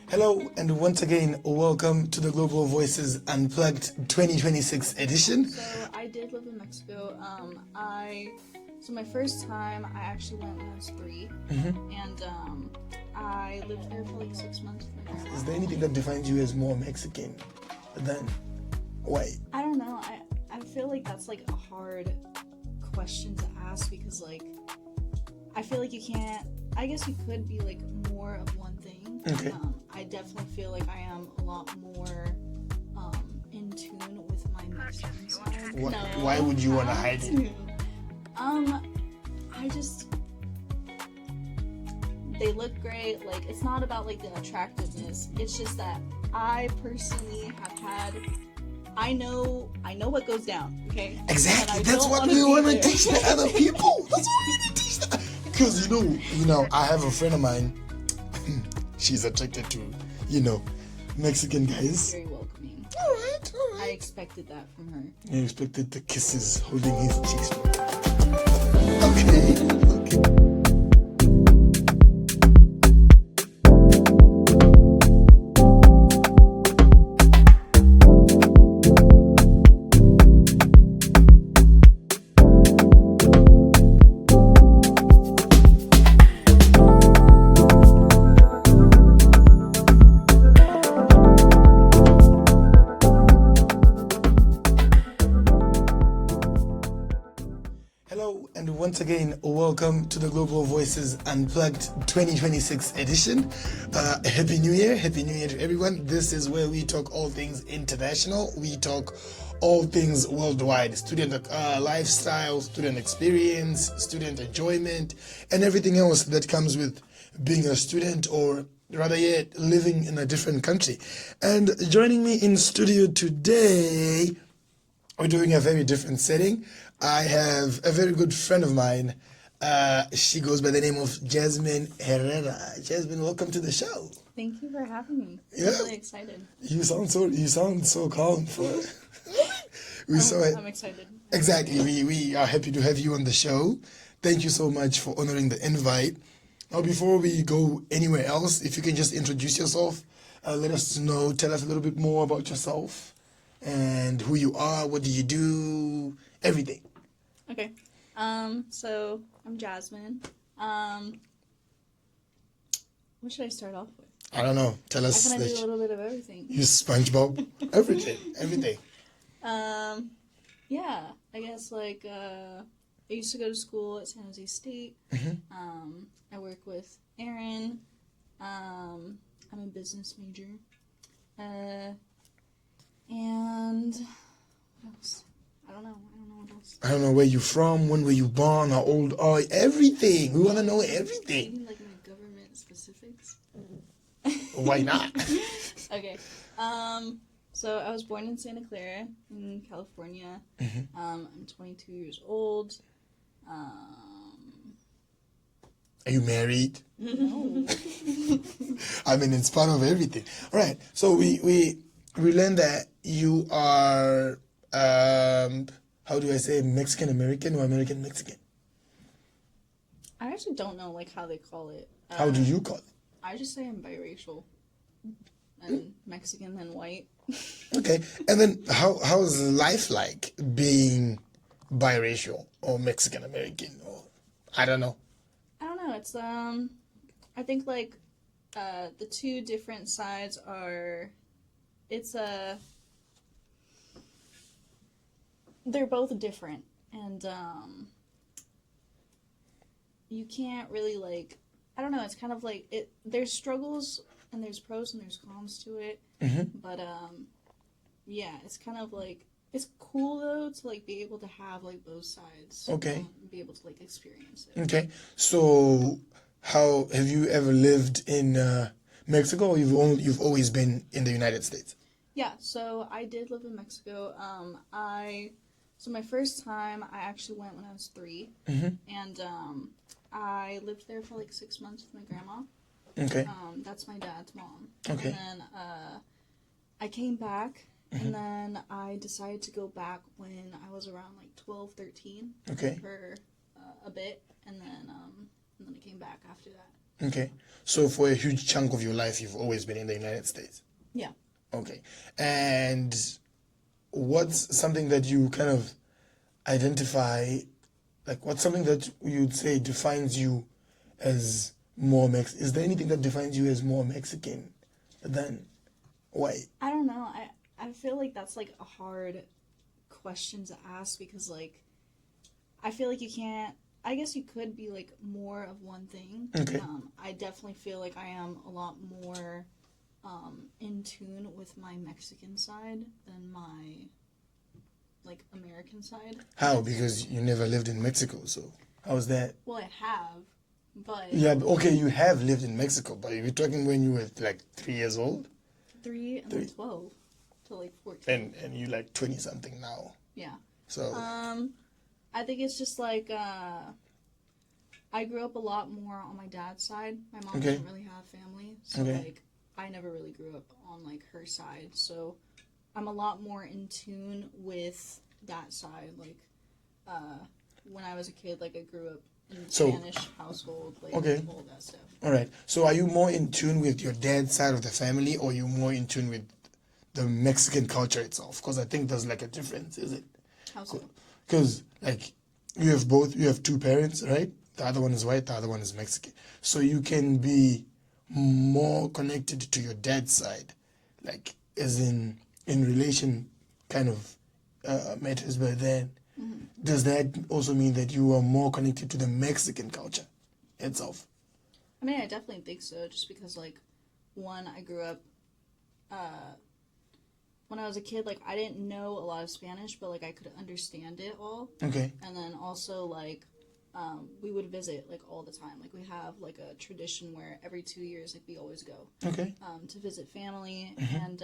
Hello, and once again, welcome to the Global Voices Unplugged 2026 edition. So I did live in Mexico. So my first time I actually went when I was 3, and I lived there for like 6 months with my grandma. Is there anything that defines you as more Mexican than white? I don't know. I feel like that's like a hard question to ask because like I feel like you can't. I guess you could be like more of one thing. Okay. I definitely feel like I am a lot more in tune with my Mexican side. Why would you want to hide it? I just, they look great. Like, it's not about like the attractiveness. It's just that I personally have had, I know what goes down. Okay. Exactly. That's what we want to teach the other people. That's what we want to teach them. Because you know, I have a friend of mine. She's attracted to, Mexican guys. Very welcoming. All right. I expected that from her. You expected the kisses holding his cheeks. Okay. Hello, and once again, welcome to the Global Voices Unplugged 2026 edition. Happy New Year to everyone. This is where we talk all things international. We talk all things worldwide, student lifestyle, student experience, student enjoyment, and everything else that comes with being a student, or rather yet, living in a different country. And joining me in studio today, we're doing a very different setting. I have a very good friend of mine. She goes by the name of Jasmine Herrera. Jasmine, welcome to the show. Thank you for having me. Yeah. I'm really excited. You sound so calm for it. I'm excited. Exactly. We are happy to have you on the show. Thank you so much for honoring the invite. Now, before we go anywhere else, if you can just introduce yourself, let us know, tell us a little bit more about yourself and who you are, what do you do, everything. Okay. So I'm Jasmine. What should I start off with? I don't know. Tell us. I kind of do a little bit of everything. You SpongeBob. Everything. Yeah. I guess like I used to go to school at San Jose State. I work with Aaron. I'm a business major. And what else? I don't know what else. I don't know where you're from, when were you born, how old are you, everything. We want to know everything. Maybe like my government specifics. Why not? Okay. So I was born in Santa Clara, in California. I'm 22 years old. Are you married? No. I mean, it's part of everything. All right. So we learned that you are, how do I say, Mexican American or American Mexican? I actually don't know like how they call it. How do you call it? I just say I'm biracial. And Mexican and white. Okay. And then how is life like being biracial or Mexican American, or I don't know. I don't know. It's I think like the two different sides are. It's they're both different, and you can't really like. I don't know. It's kind of like it. There's struggles and there's pros and there's cons to it. But yeah, it's kind of like it's cool though to like be able to have like both sides. Okay. Be able to like experience it. Okay. So how have you ever lived in Mexico, or you've always been in the United States? Yeah, so I did live in Mexico. So my first time I actually went when I was 3, and I lived there for like 6 months with my grandma. Okay. That's my dad's mom. Okay. And then I came back, and then I decided to go back when I was around like 12, 13. Okay. For a bit, and then I came back after that. Okay. So for a huge chunk of your life, you've always been in the United States. Yeah. Okay. And what's something that you kind of identify, like what's something that you'd say defines you as more Is there anything that defines you as more Mexican than white? I don't know. I feel like that's like a hard question to ask because like I feel like you can't. I guess you could be like more of one thing. Okay. I definitely feel like I am a lot more in tune with my Mexican side than my like American side. How? Because you never lived in Mexico, so how's that? Well, I have, but Yeah, okay, you have lived in Mexico, but you're talking when you were like 3 years old? 3 and Three. then 12 to like 14. And you like 20 something now. Yeah. So I think it's just like I grew up a lot more on my dad's side. My mom Okay. doesn't really have family, so Okay. like I never really grew up on like her side. So I'm a lot more in tune with that side. Like when I was a kid, like I grew up in a So- Spanish household, like Okay. all that stuff. all right. So are you more in tune with your dad's side of the family, or are you more in tune with the Mexican culture itself? Because I think there's like a difference, is it? How so? Because like you have two parents, right? The other one is white, the other one is Mexican. So you can be more connected to your dad's side, like as in relation kind of matters. But then, does that also mean that you are more connected to the Mexican culture itself? I mean, I definitely think so. Just because like one, I grew up. When I was a kid, like I didn't know a lot of Spanish, but like I could understand it all. Okay. And then also like we would visit like all the time. Like we have like a tradition where every 2 years like we always go Okay. to visit family, and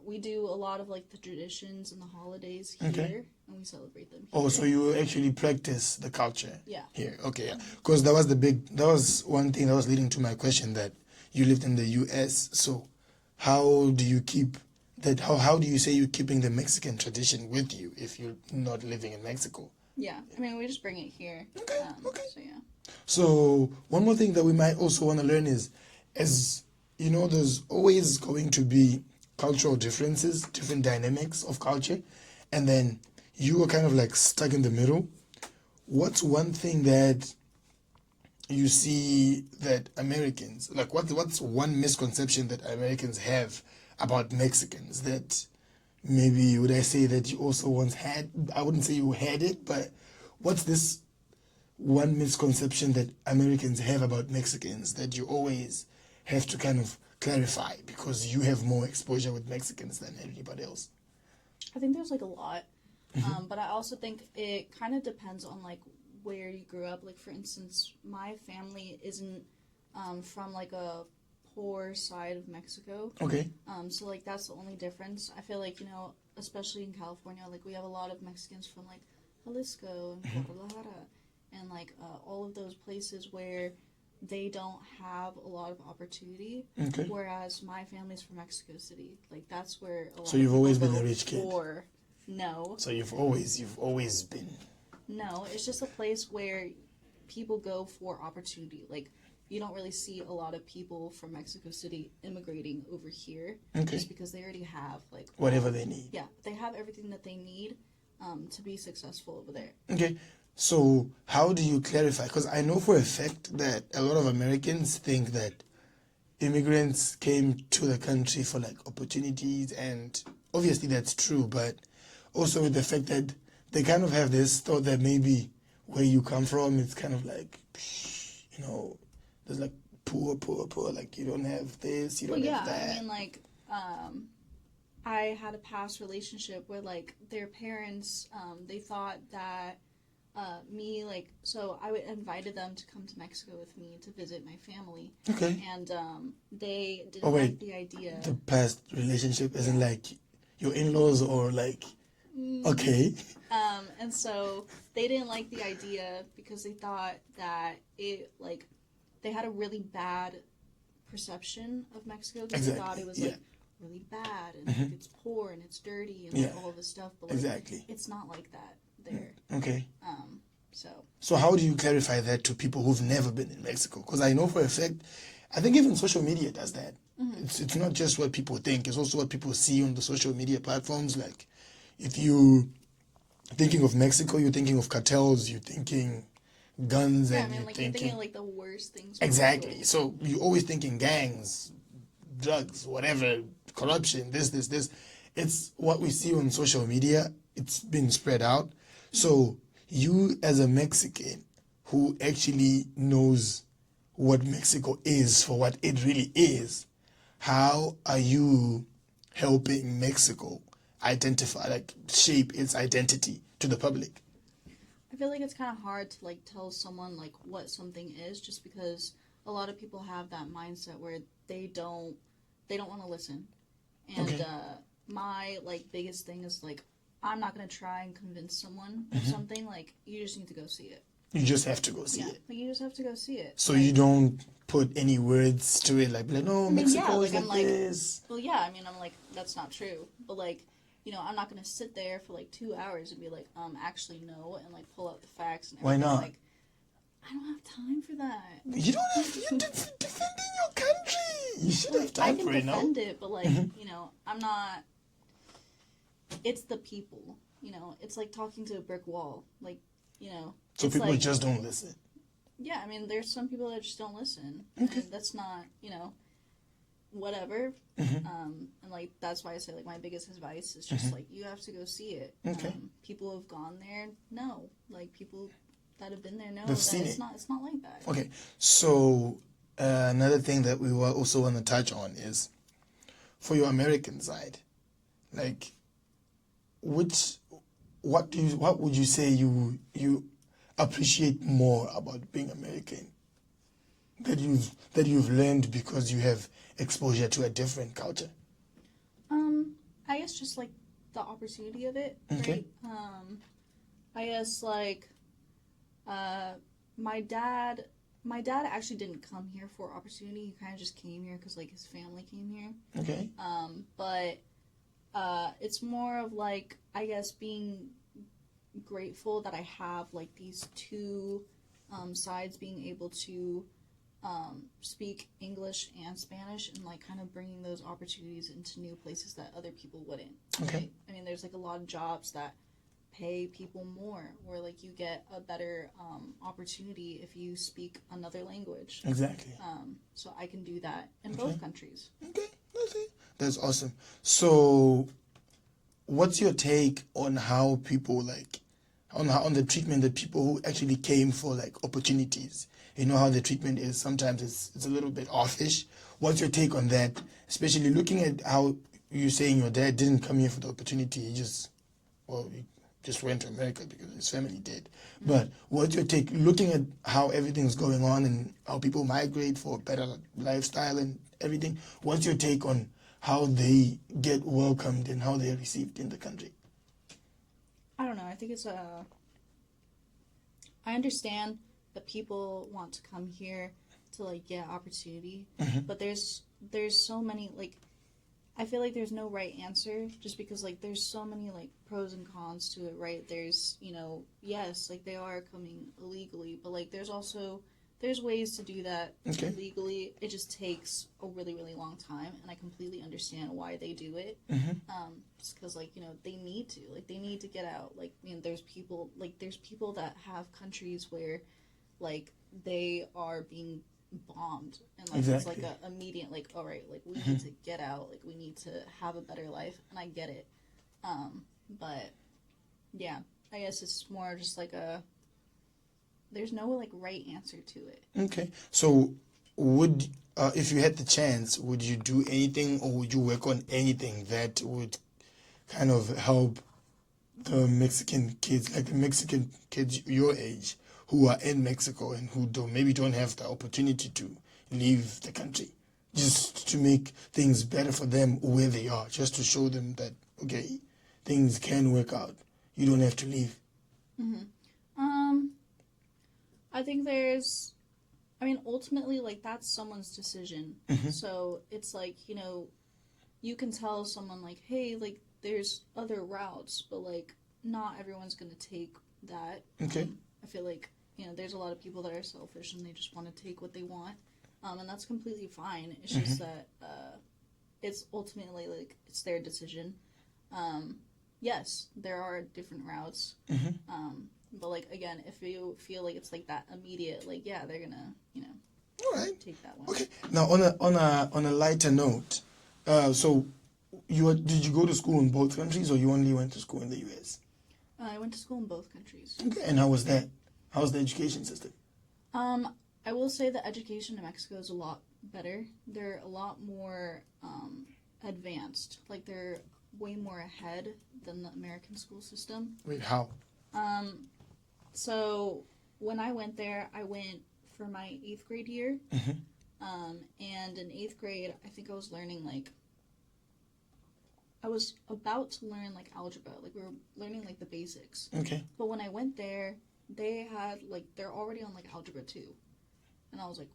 we do a lot of like the traditions and the holidays here, Okay. and we celebrate them here. Oh, so you actually practice the culture Yeah. here. Okay, yeah. Because that was one thing that was leading to my question, that you lived in the US. So how do you keep that? How do you say you're keeping the Mexican tradition with you if you're not living in Mexico? Yeah, I mean we just bring it here. Okay, okay. So yeah. So one more thing that we might also want to learn is, as you know, there's always going to be cultural differences, different dynamics of culture, and then you are kind of like stuck in the middle. What's one thing that you see that Americans like? What's one misconception that Americans have about Mexicans that maybe would I say that you also once had? I wouldn't say you had it, but what's this one misconception that Americans have about Mexicans that you always have to kind of clarify because you have more exposure with Mexicans than anybody else? I think there's like a lot, but I also think it kind of depends on like where you grew up. Like for instance, my family isn't from like a poor side of Mexico, Okay. so like that's the only difference. I feel like especially in California, like we have a lot of Mexicans from like Jalisco and Guadalajara, and like all of those places where they don't have a lot of opportunity. Okay. Whereas my family's from Mexico City. Like that's where a lot So of you've people always been go a rich kid? for. No. So you've always been. No, it's just a place where people go for opportunity. Like you don't really see a lot of people from Mexico City immigrating over here. Okay. Just because they already have like Whatever they need. Yeah, they have everything that they need to be successful over there. Okay. So how do you clarify? Because I know for a fact that a lot of Americans think that immigrants came to the country for like opportunities, and obviously that's true, but also with the fact that they kind of have this thought that maybe where you come from, it's kind of like, there's like poor, like you don't have this, you don't have that. I mean, like, I had a past relationship where, like, their parents, they thought that so I invited them to come to Mexico with me to visit my family. Okay. And they didn't wait. like the idea. The past relationship isn't like your in-laws or like, okay. And so they didn't like the idea because they thought that they had a really bad perception of Mexico because they thought it was like really bad and like, it's poor and it's dirty and like, all this stuff, but like, Exactly. it's not like that there. Okay. So how do you clarify that to people who've never been in Mexico? Because I know for a fact, I think even social media does that. It's not just what people think, it's also what people see on the social media platforms. Like, if you thinking of Mexico, you're thinking of cartels, you're thinking guns, Yeah, and you're thinking of like the worst things possible. exactly. So you're always thinking gangs, drugs, whatever, corruption, this. It's what we see on social media. It's been spread out. So you, as a Mexican who actually knows what Mexico is for what it really is, how are you helping Mexico identify, like, shape its identity to the public? I feel like it's kind of hard to like tell someone like what something is, just because a lot of people have that mindset where they don't want to listen. And Okay. My like biggest thing is like, I'm not gonna try and convince someone of something. Like, you just need to go see it. You just have to go see Yeah, it. like you just have to go see it. So like, you don't put any words to it, like no, I mean, yeah, Mexico like is I'm like like, this. well, yeah, I mean, I'm like, that's not true. But like, I'm not gonna sit there for like 2 hours and be like, actually no, and like pull out the facts and Why everything. not? Like, I don't have time for that. You don't have. You're defending your country. You should have I time can for it, no? defend it, but like, I'm not. It's the people, It's like talking to a brick wall, like, So it's people like, just don't listen. yeah. I mean, there's some people that just don't listen, Okay. and that's not, whatever. And like that's why I say like my biggest advice is just like you have to go see it. Okay. People who have gone there know, like people that have been there know They've that seen it's it. not like that. Okay. So another thing that we were also want to touch on is, for your American side, like, what would you say you appreciate more about being American, that you've learned because you have exposure to a different culture? I guess just like the opportunity of it, Okay. right? I guess like my dad actually didn't come here for opportunity. He kind of just came here because like his family came here. Okay. But it's more of like, I guess, being grateful that I have like these two sides, being able to speak English and Spanish, and like kind of bringing those opportunities into new places that other people wouldn't. Okay. Right? I mean, there's like a lot of jobs that pay people more, or like you get a better opportunity if you speak another language. Exactly. So I can do that in both countries. Okay. That's awesome. So, what's your take on how people like, on the treatment that people who actually came for like opportunities? You know how the treatment is. Sometimes it's a little bit offish. What's your take on that? Especially looking at how you're saying your dad didn't come here for the opportunity. He just went to America because his family did. But what's your take, looking at how everything's going on and how people migrate for a better lifestyle and everything? What's your take on how they get welcomed and how they're received in the country? I don't know. I think I understand that people want to come here to like get opportunity, but there's so many like, I feel like there's no right answer, just because like there's so many like pros and cons to it, right? There's yes, like they are coming illegally, but like there's ways to do that legally. It just takes a really, really long time, and I completely understand why they do it. Just because like they need to get out. Like, I mean, there's people that have countries where like they are being bombed, and like it's like a immediate like, all right, like we need to get out, like we need to have a better life, and I get it. But yeah, I guess it's more just like there's no like right answer to it. Okay. So would if you had the chance, would you do anything, or would you work on anything that would kind of help the Mexican kids, like the Mexican kids your age, who are in Mexico and who maybe don't have the opportunity to leave the country, just to make things better for them where they are, just to show them that, okay, things can work out. You don't have to leave. I think ultimately, like, that's someone's decision. So it's like, you can tell someone like, hey, like, there's other routes, but like not everyone's gonna take that. Okay. I feel like, there's a lot of people that are selfish and they just want to take what they want. And that's completely fine. It's just that it's ultimately, like, it's their decision. Yes, there are different routes. But, like, again, if you feel like it's, like, that immediate, like, yeah, they're gonna, All right. take that one. Okay. Now, on a lighter note, so did you go to school in both countries, or you only went to school in the U.S.? I went to school in both countries. Okay. And how was that? How was the education system? I will say the education in Mexico is a lot better. They're a lot more advanced. Like, they're way more ahead than the American school system. Wait, how? So when I went there, I went for my 8th grade year. And in 8th grade, I think I was learning, like, I was about to learn, like, algebra. Like, we were learning, like, the basics. Okay. But when I went there, they had, like, they're already on, like, algebra 2. And I was like,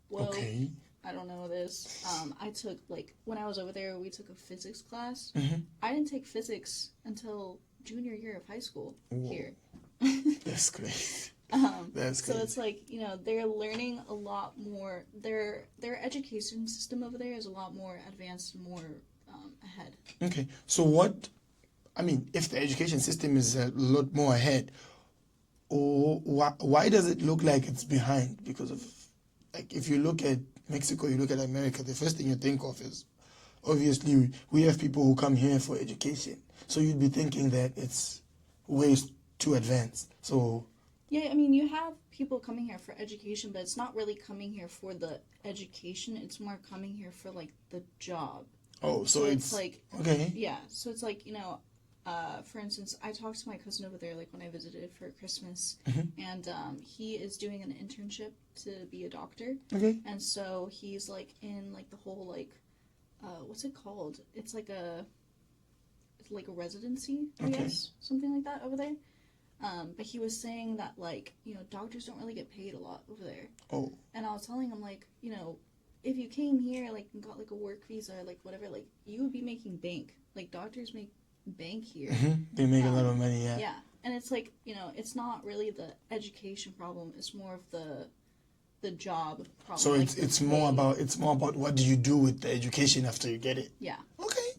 whoa, Okay. I don't know this. I took, like, when I was over there, we took a physics class. Mm-hmm. I didn't take physics until junior year of high school here. That's great. That's great. So it's like, they're learning a lot more. Their education system over there is a lot more advanced and more ahead. Okay. So if the education system is a lot more ahead, why does it look like it's behind? Because of, like, if you look at Mexico, you look at America, the first thing you think of is, obviously, we have people who come here for education. So you'd be thinking that it's way too advanced. So... Yeah, I mean, you have people coming here for education, but it's not really coming here for the education. It's more coming here for, like, the job. Oh, so it's like... Okay. Yeah, so it's like, for instance, I talked to my cousin over there, like, when I visited for Christmas, and he is doing an internship to be a doctor. Okay. And so he's, like, in, like, the whole, like, what's it called? It's like a residency, I guess, something like that over there. But he was saying that, like, doctors don't really get paid a lot over there. Oh. And I was telling him, like, if you came here, like, and got, like, a work visa, like, whatever, like, you would be making bank. Like, doctors make bank here. They make a lot of money, yeah. Yeah. And it's like, it's not really the education problem. It's more of the job problem. So like, it's more about what do you do with the education after you get it. Yeah. Okay.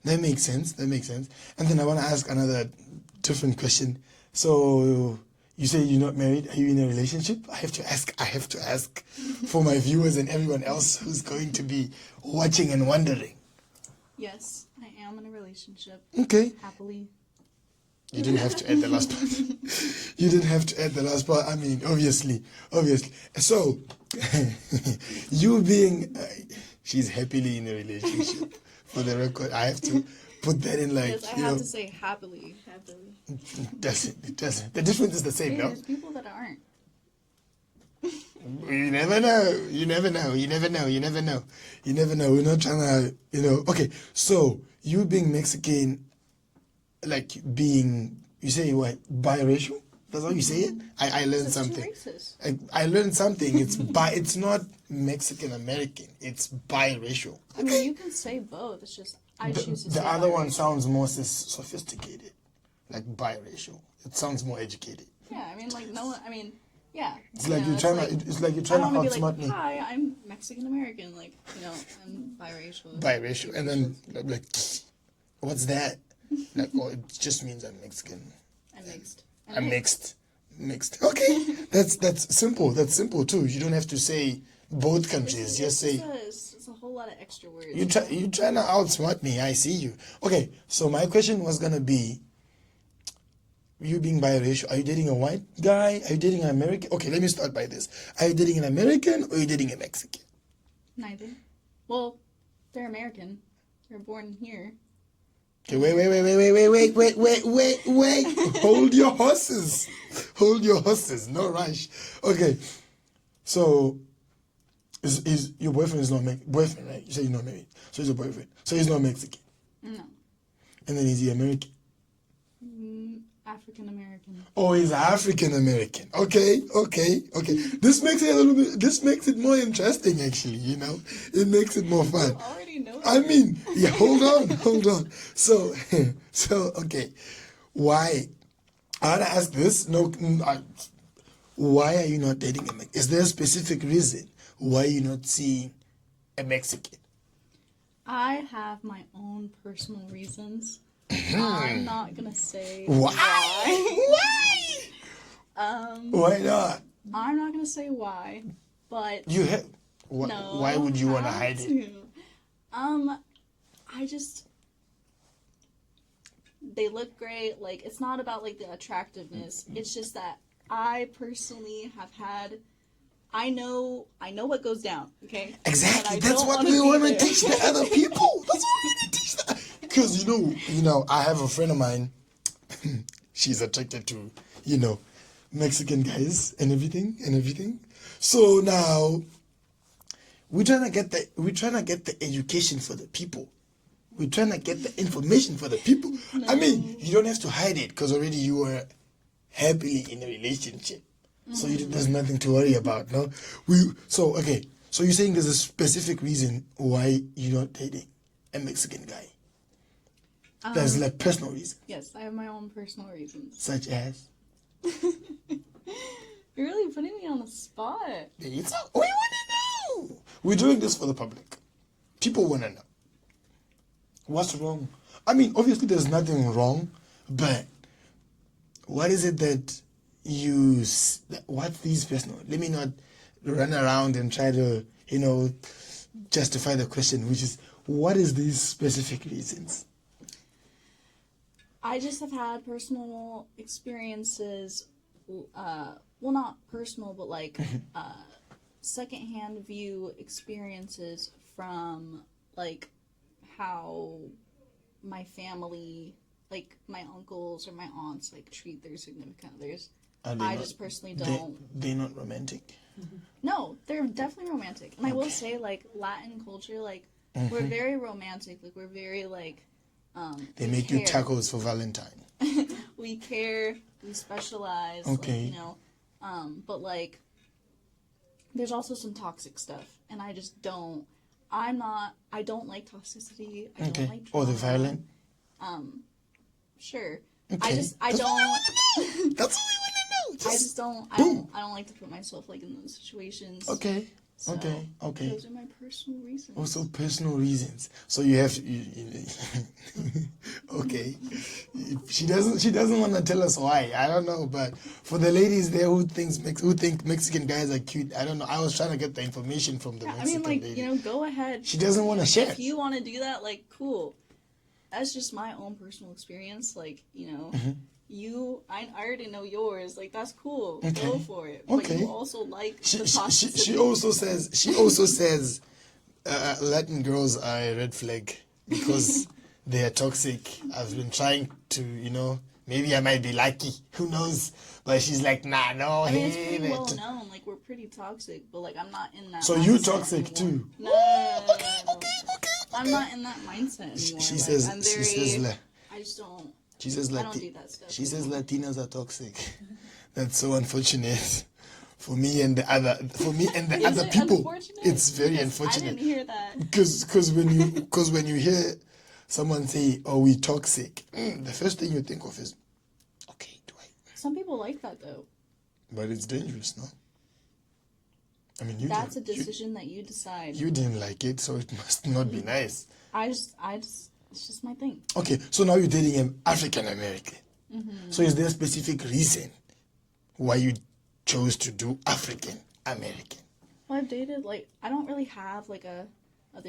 That makes sense. And then I want to ask another different question. So you say you're not married. Are you in a relationship? I have to ask for my viewers and everyone else who's going to be watching and wondering. Yes, I am in a relationship. Okay. Happily. You didn't have to add the last part. I mean, obviously. So, you being... she's happily in a relationship. For the record, I have to put that in, like, yes, I have to say happily. It doesn't. The difference is the same, no? There's people that aren't. You never know. We're not trying to, Okay, so you being Mexican, like being, you say what, biracial? That's how you say it? I learned something. I learned something. It's not Mexican American. It's biracial. I mean, you can say both. It's just I choose to say the other biracial. one sounds more sophisticated, like biracial. It sounds more educated. Yeah, I mean, like no one. I mean, yeah. It's like you're trying to. It's like you're I trying don't to want to be outsmart like, me. hi, I'm Mexican American. Like, I'm biracial. Biracial, and then like, what's that? Like, oh, it just means I'm Mexican. I'm mixed. Okay, that's simple. That's simple too. You don't have to say both countries. Just say. It's a whole lot of extra words. You trying to outsmart me. I see you. Okay, so my question was gonna be. You being biracial, are you dating a white guy? Are you dating an American? Okay, let me start by this. Are you dating an American or are you dating a Mexican? Neither. Well, they're American. They're born here. Okay, wait. Hold your horses. No rush. Okay, so is your boyfriend is not boyfriend, right? You say he's not married, so he's a boyfriend. So he's not Mexican. No. And then is he American? African American. Oh, he's African American. Okay. This makes it more interesting, actually. It makes it more fun. You already know that. I mean, yeah. Hold on. So okay. Why? I want to ask this. No, why are you not dating a Mexican? Is there a specific reason why you're not seeing a Mexican? I have my own personal reasons. I'm not gonna say Why? Why not? I'm not gonna say why, but You have. no. Why would you want to hide it? I just they look great. Like, it's not about like the attractiveness. It's just that I personally have had. I know what goes down. Okay. Exactly. That's what we want to teach the other people. That's what we want to teach them. Because you know, I have a friend of mine. She's attracted to, Mexican guys and everything. So now we're trying to get the education for the people. We're trying to get the information for the people. No. I mean, you don't have to hide it because already you were happily in a relationship. So there's nothing to worry about, no? So you're saying there's a specific reason why you're not dating a Mexican guy? There's like personal reason. Yes, I have my own personal reasons. Such as? You're really putting me on the spot. We want to know. We're doing this for the public. People want to know. What's wrong? I mean, obviously there's nothing wrong, but what is it that what's these personal? Let me not run around and try to, justify the question, which is, what is these specific reasons? I just have had personal experiences, well, not personal, but like secondhand view experiences from like how my family, like my uncles or my aunts, like treat their significant others. I just personally don't. They're not romantic? No, they're definitely romantic. And I will say, like, Latin culture, like, we're very romantic. Like, we're very, like, they make you tacos for Valentine. We care. We specialize. Okay. Like, but, like, there's also some toxic stuff. And I just don't. I don't like toxicity. I don't like drama. Or the violent? Sure. Okay. I don't. That's what we want to know. I just don't. I don't like to put myself like in those situations. Okay. So, okay. Those are my personal reasons. Also, personal reasons. So you have. Okay. She doesn't want to tell us why. I don't know, but for the ladies there who think Mexican guys are cute, I don't know. I was trying to get the information from the Mexican lady. Go ahead. She doesn't want to share. If you want to do that, like, cool. That's just my own personal experience. Like, I already know yours. Like, that's cool. Okay. Go for it. But you also like the toxicity. She also says Latin girls are a red flag because they are toxic. I've been trying to, maybe I might be lucky. Who knows? But she's like, nah, no. I mean, it's pretty well known. Like, we're pretty toxic, but like, I'm not in that. So you toxic anymore. too? No. Okay. I'm not in that mindset anymore. She says. I just don't. She says I don't do that stuff. She says Latinas are toxic. That's so unfortunate for me and the other people. It's very unfortunate. I didn't hear that. Because when you hear someone say, "Oh, we toxic," the first thing you think of is, okay, do I? Some people like that though. But it's dangerous, no? I mean, that's a decision that you decide. You didn't like it, so it must not be nice. It's just my thing. Okay, so now you're dating an African American. Mm-hmm. So is there a specific reason why you chose to do African American? Well, I've dated, like, I don't really have, like, other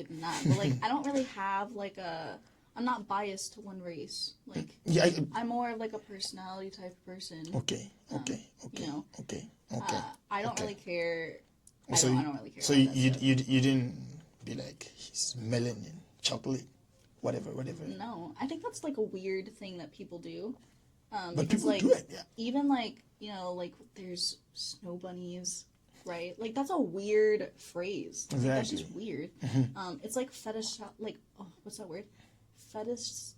than that, but, like, I don't really have, like, I'm not biased to one race. Like, yeah, I'm more of, like, a personality type of person. Okay. I don't really care. I don't really care. So you didn't be like, he's melanin, chocolate, whatever. No, I think that's like a weird thing that people do. But people like, do it, yeah. Even like, like there's snow bunnies, right? Like that's a weird phrase. Exactly. Like, that's just weird. Mm-hmm. It's like what's that word? Fetishizing.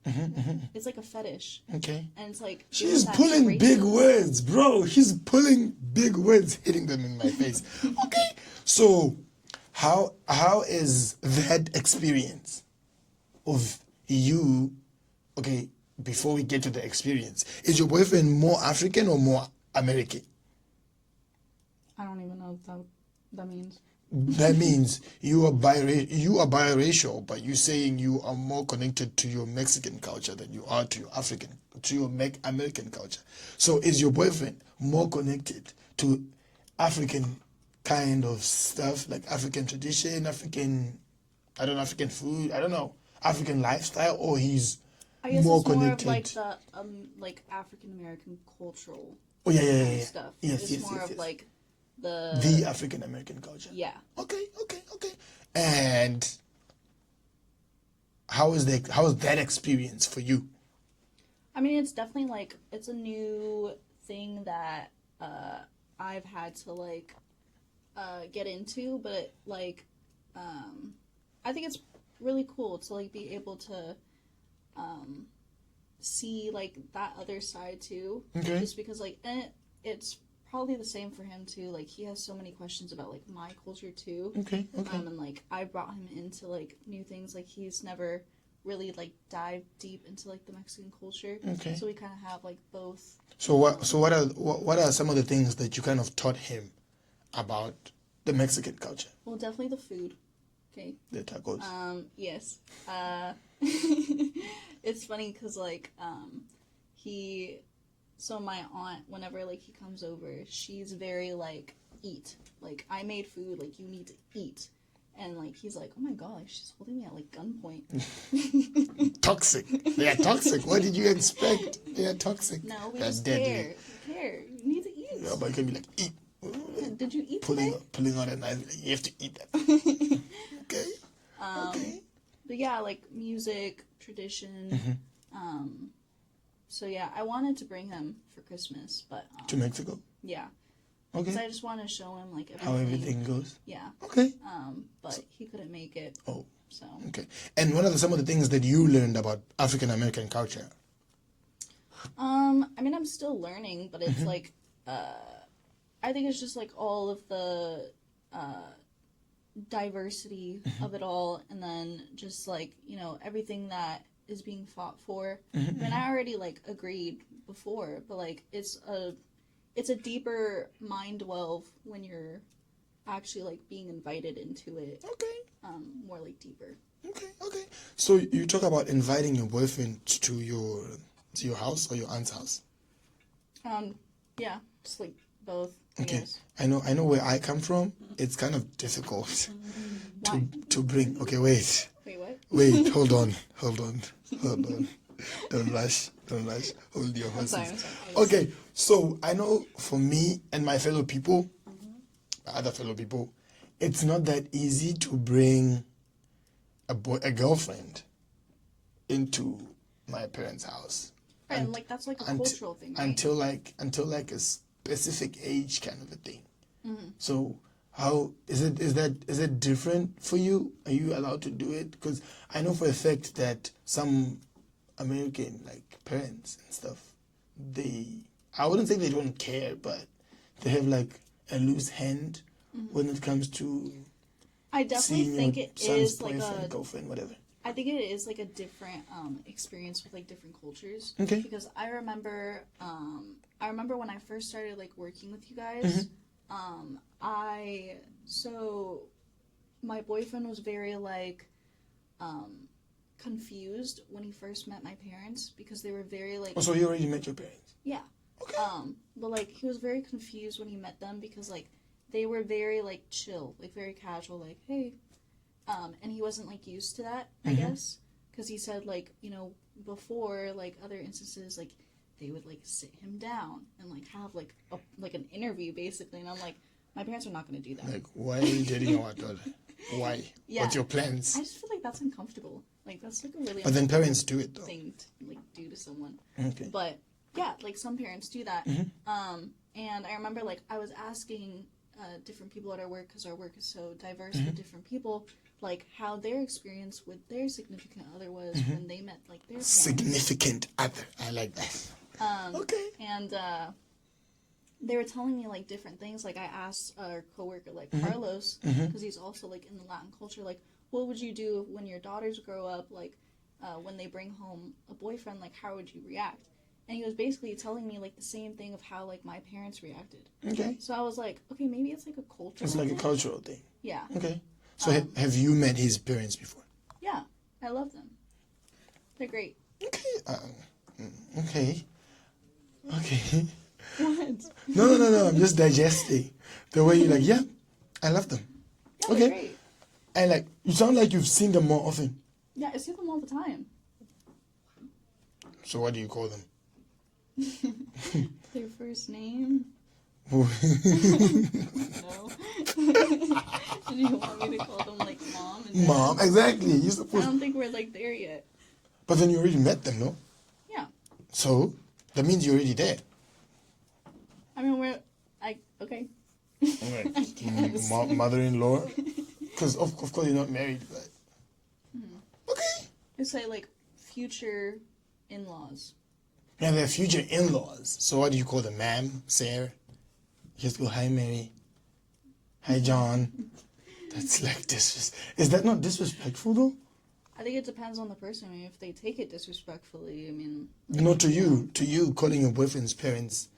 Mm-hmm. It's like a fetish. Okay. And it's like she's pulling big words, bro. He's pulling big words, hitting them in my face. Okay. So, how is that experience of you? Okay. Before we get to the experience, is your boyfriend more African or more American? I don't even know what that means. That means you are biracial, but you're saying you are more connected to your Mexican culture than you are to your American culture. So is your boyfriend more connected to African kind of stuff, like African tradition, African food, I don't know, African lifestyle, or he's I guess more it's more of connected? like the like African American cultural Oh yeah, kind of stuff. Yes, It's yes, more yes, of yes. like The African American culture. yeah. Okay. And how is that experience for you? I mean, it's definitely like it's a new thing that I've had to like get into, but like I think it's really cool to like be able to see like that other side too. Okay. Just because like it's probably the same for him too. Like he has so many questions about like my culture too. Okay. And like I brought him into like new things. Like he's never really like dived deep into like the Mexican culture. Okay. So we kind of have like both. So what are some of the things that you kind of taught him about the Mexican culture? Well, definitely the food. Okay. The tacos. Yes. It's funny because like so my aunt, whenever like he comes over, she's very like eat. Like I made food, like you need to eat. And like he's like, oh my god, like, she's holding me at like gunpoint. Toxic. They are toxic. What did you expect? They are toxic. No, we That's just deadly. care. We care. You need to eat. Yeah, but you can be like, eat. Did you eat Pulling today? out a knife. You have to eat that. Okay. Okay. But yeah, like music, tradition. So yeah, I wanted to bring him for Christmas, but To Mexico. yeah, because Okay. I just want to show him like everything. How everything goes. Yeah. Okay. But he couldn't make it. Oh. So. Okay. And what are some of the things that you learned about African American culture? I mean, I'm still learning, but it's like, I think it's just like all of the diversity of it all, and then just like, you know, everything that is being fought for. I mean, I already like agreed before, but like it's a deeper mind delve when you're actually like being invited into it. Okay. More like deeper. Okay. So you talk about inviting your boyfriend to your house or your aunt's house. Yeah, just like both. I Okay. guess. I know where I come from. It's kind of difficult Why? to bring. Okay, wait. Wait, what? Wait, hold on. Don't rush. Hold your horses. I'm sorry. Okay, so I know for me and my fellow people, other fellow people, it's not that easy to bring a girlfriend into my parents' house. Right, and like that's like a cultural thing, right? Until like a specific age kind of a thing. So how is it different for you? Are you allowed to do it? Because I know for a fact that some American like parents and stuff, I wouldn't say they don't care, but they have like a loose hand when it comes to I definitely seeing think your it son's is like boyfriend, a. girlfriend, whatever. I think it is like a different experience with like different cultures. Okay. Because I remember when I first started like working with you guys, my boyfriend was very like confused when he first met my parents because they were very like. Oh, so you already met your parents? Yeah. Okay. But like he was very confused when he met them because like they were very like chill, like very casual, like hey, and he wasn't like used to that, I guess, because he said like, you know, before like other instances like they would like sit him down and like have like an interview basically, and I'm like, my parents are not going to do that. Like, why are you dating our daughter? Why? Yeah. What's your plans? I just feel like that's uncomfortable. Like that's like a really But then parents do it though. thing to like do to someone. Okay. But yeah, like some parents do that. And I remember like I was asking different people at our work, because our work is so diverse with different people, like how their experience with their significant other was when they met like their parents. Significant other. I like that. Okay. And they were telling me like different things. Like I asked our coworker like Carlos, because he's also like in the Latin culture, like what would you do when your daughters grow up, like when they bring home a boyfriend, like how would you react? and he was basically telling me like the same thing of how like my parents reacted. Okay. So I was like, okay, maybe it's like a cultural It's like a thing. cultural thing. Yeah. Okay. So have you met his parents before? Yeah, I love them. They're great. Okay. Okay. Okay. What? No. I'm just digesting the way you're like, yeah, I love them. Yeah, they're Okay. great. And like, you sound like you've seen them more often. Yeah, I see them all the time. So what do you call them? Their first name? Oh, No. Do you want me to call them like mom and dad? Mom, exactly. You're I supposed. don't think we're like there yet. But then you already met them, no? Yeah. So that means you're already there. I mean, okay. Right. I guess. Mother-in-law. Because of course you're not married, but okay. I say like future in-laws. Yeah, they're future in-laws. So what do you call them, ma'am, sir? You just go, hi, Mary. Hi, John. That's like Is that not disrespectful though? I think it depends on the person. I mean, if they take it disrespectfully, I mean. No, to you, calling your boyfriend's parents,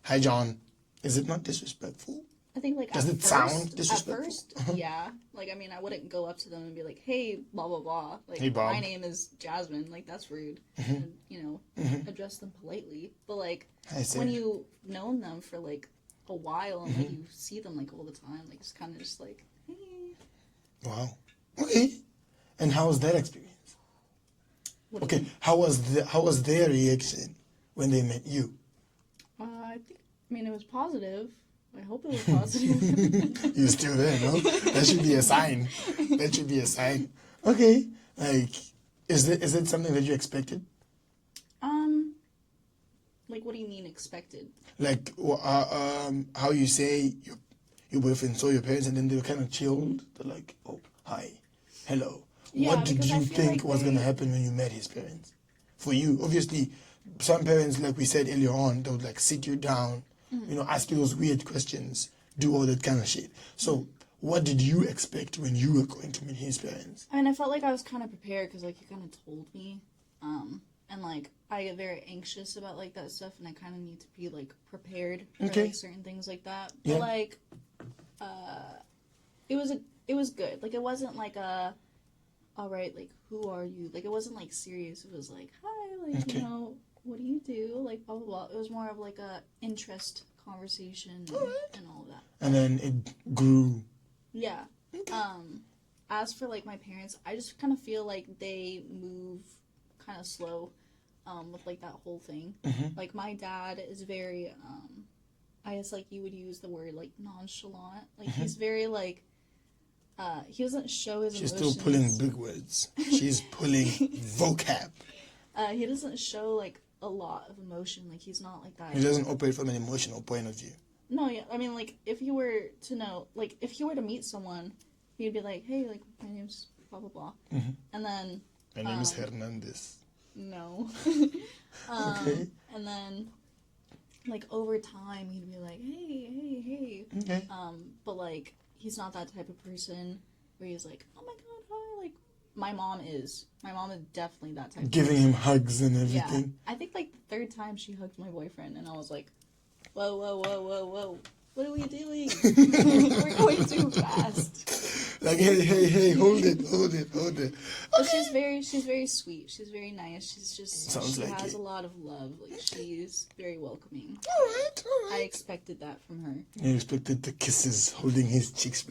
hi, John. Is it not disrespectful? I think like Does at it first, sound disrespectful? At first, yeah. Like I mean, I wouldn't go up to them and be like, "Hey, blah blah blah." Like, Hey, Bob. my name is Jasmine. Like that's rude. And, address them politely. But like Hi, sir. when you've known them for like a while and like you see them like all the time, like it's kind of just like, hey. Wow. Okay. And how was that experience? What do you Okay. How was their reaction when they met you? I mean, it was positive. I hope it was positive. You're still there, no? That should be a sign. That should be a sign. Okay. Like, is it something that you expected? Like, what do you mean expected? Like, how you say your boyfriend saw your parents and then they were kind of chilled. They're like, oh, hi, hello. Yeah, What did because I you feel think like was going to they- happen when you met his parents? For you, obviously, some parents, like we said earlier on, they would like sit you down, ask you those weird questions, do all that kind of shit. So, what did you expect when you were going to meet his parents? I mean, I felt like I was kind of prepared because, like, you kind of told me. And, like, I get very anxious about, like, that stuff, and I kind of need to be, like, prepared for, Okay. like, certain things like that. Yeah. But, like, it was good. Like, it wasn't, like, all right, like, who are you? Like, it wasn't, like, serious. It was, like, hi, like, Okay. what do you do? Like, blah, blah, blah. It was more of, like, a interest conversation and all of that. And then it grew. Yeah. As for like my parents, I just kind of feel like they move kind of slow, with like that whole thing. Like my dad is very, I guess like you would use the word like nonchalant. Like he's very like, he doesn't show his She's emotions. still pulling big words. She's pulling vocab. He doesn't show like a lot of emotion. Like he's not like that. He doesn't operate from an emotional point of view. No, yeah. I mean, like, if you were to know, like, if you were to meet someone, you'd be like, hey, like, my name's blah, blah, blah. And then... My name is Hernandez. No. Okay. And then, like, over time, he'd be like, hey. Okay. But, like, he's not that type of person where he's like, oh my god, hi. Like, my mom is. My mom is definitely that type of Giving person. him hugs and Yeah. everything. I think, like, the third time she hugged my boyfriend, and I was like, whoa. What are we doing? We're going too fast. Like, hey, hold it. But she's very sweet. She's very nice. She's just, Sounds she like has it. a lot of love. Like, she's very welcoming. All right. I expected that from her. You expected the kisses holding his cheeks.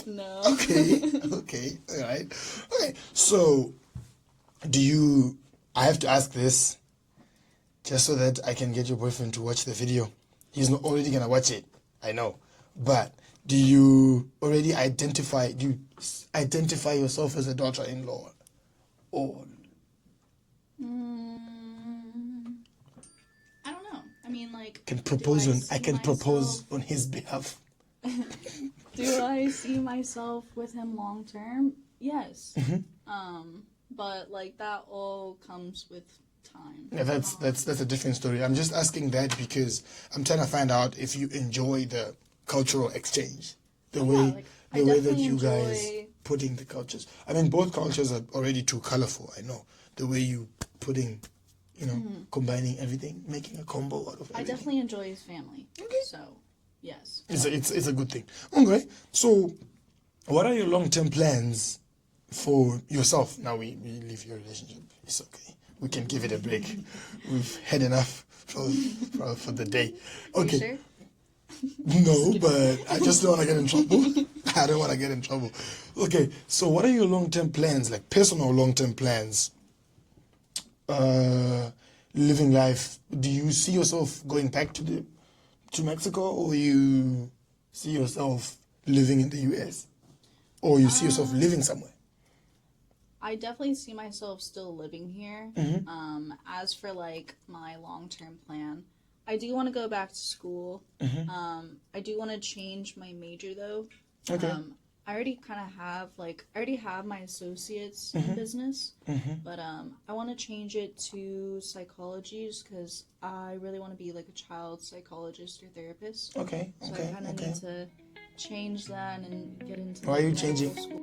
No. Okay. All right. Okay. So, I have to ask this just so that I can get your boyfriend to watch the video. He's not already going to watch it. I know. But do you identify yourself as a daughter-in-law? Or I don't know. I mean, like, I do can see propose myself- on his behalf. Do I see myself with him long term? Yes. But like that all comes with time. Yeah, that's a different story. I'm just asking that because I'm trying to find out if you enjoy the cultural exchange, the way I that definitely you guys enjoy- putting the cultures. I mean, both cultures are already too colorful. I know the way you putting you know, combining everything, making a combo out of everything. I definitely enjoy his family. Okay. So, yes. It's a good thing. Okay, so what are your long-term plans for yourself? Now we leave your relationship. It's okay. We can give it a break. We've had enough for the day. Okay. Are you sure? No, but I just don't want to get in trouble. I don't want to get in trouble. Okay, so what are your long-term plans, like personal long-term plans? Living life. Do you see yourself going back to Mexico, or you see yourself living in the US, or you see yourself living somewhere? I definitely see myself still living here. As for like my long-term plan, I do want to go back to school. I do want to change my major though. Okay. I already kind of have I already have my associates in business, but I want to change it to psychology just because I really want to be like a child psychologist or therapist. Okay. So I kind of need to change that and get into. Why are you medical changing? school.